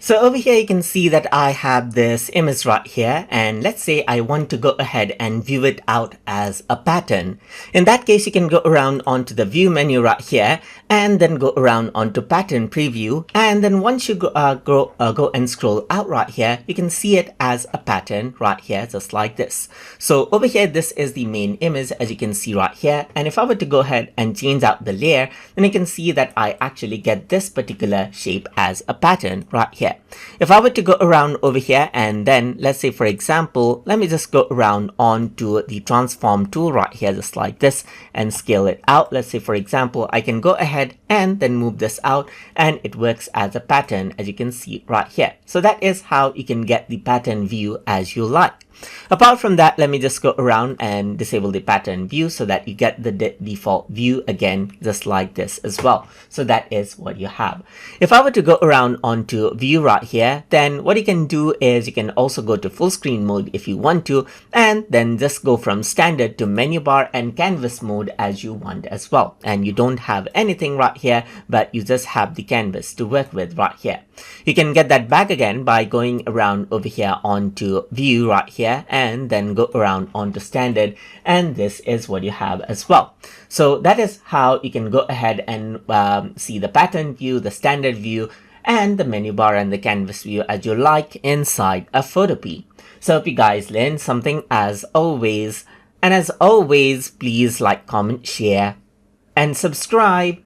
So over here you can see that I have this image right here, and let's say I want to go ahead and view it out as a pattern. In that case, you can go around onto the view menu right here and then go around onto pattern preview, and then once you go and scroll out right here, you can see it as a pattern right here, just like this. So over here, this is the main image, as you can see right here, and if I were to go ahead and change out the layer, then you can see that I actually get this particular shape as a pattern right here. If I were to go around over here and then let's say, for example, let me just go around onto the transform tool right here, just like this, and scale it out. Let's say, for example, I can go ahead and then move this out, and it works as a pattern, as you can see right here. So that is how you can get the pattern view as you like. Apart from that, let me just go around and disable the pattern view so that you get the default view again, just like this as well. So that is what you have. If I were to go around onto view right here, then what you can do is you can also go to full screen mode if you want to, and then just go from standard to menu bar and canvas mode as you want as well. And you don't have anything right here, but you just have the canvas to work with right here. You can get that back again by going around over here onto view right here, and then go around onto standard, and this is what you have as well. So that is how you can go ahead and see the pattern view, the standard view, and the menu bar and the canvas view as you like inside a Photopea. So hope you guys learned something as always, and as always, please like, comment, share, and subscribe.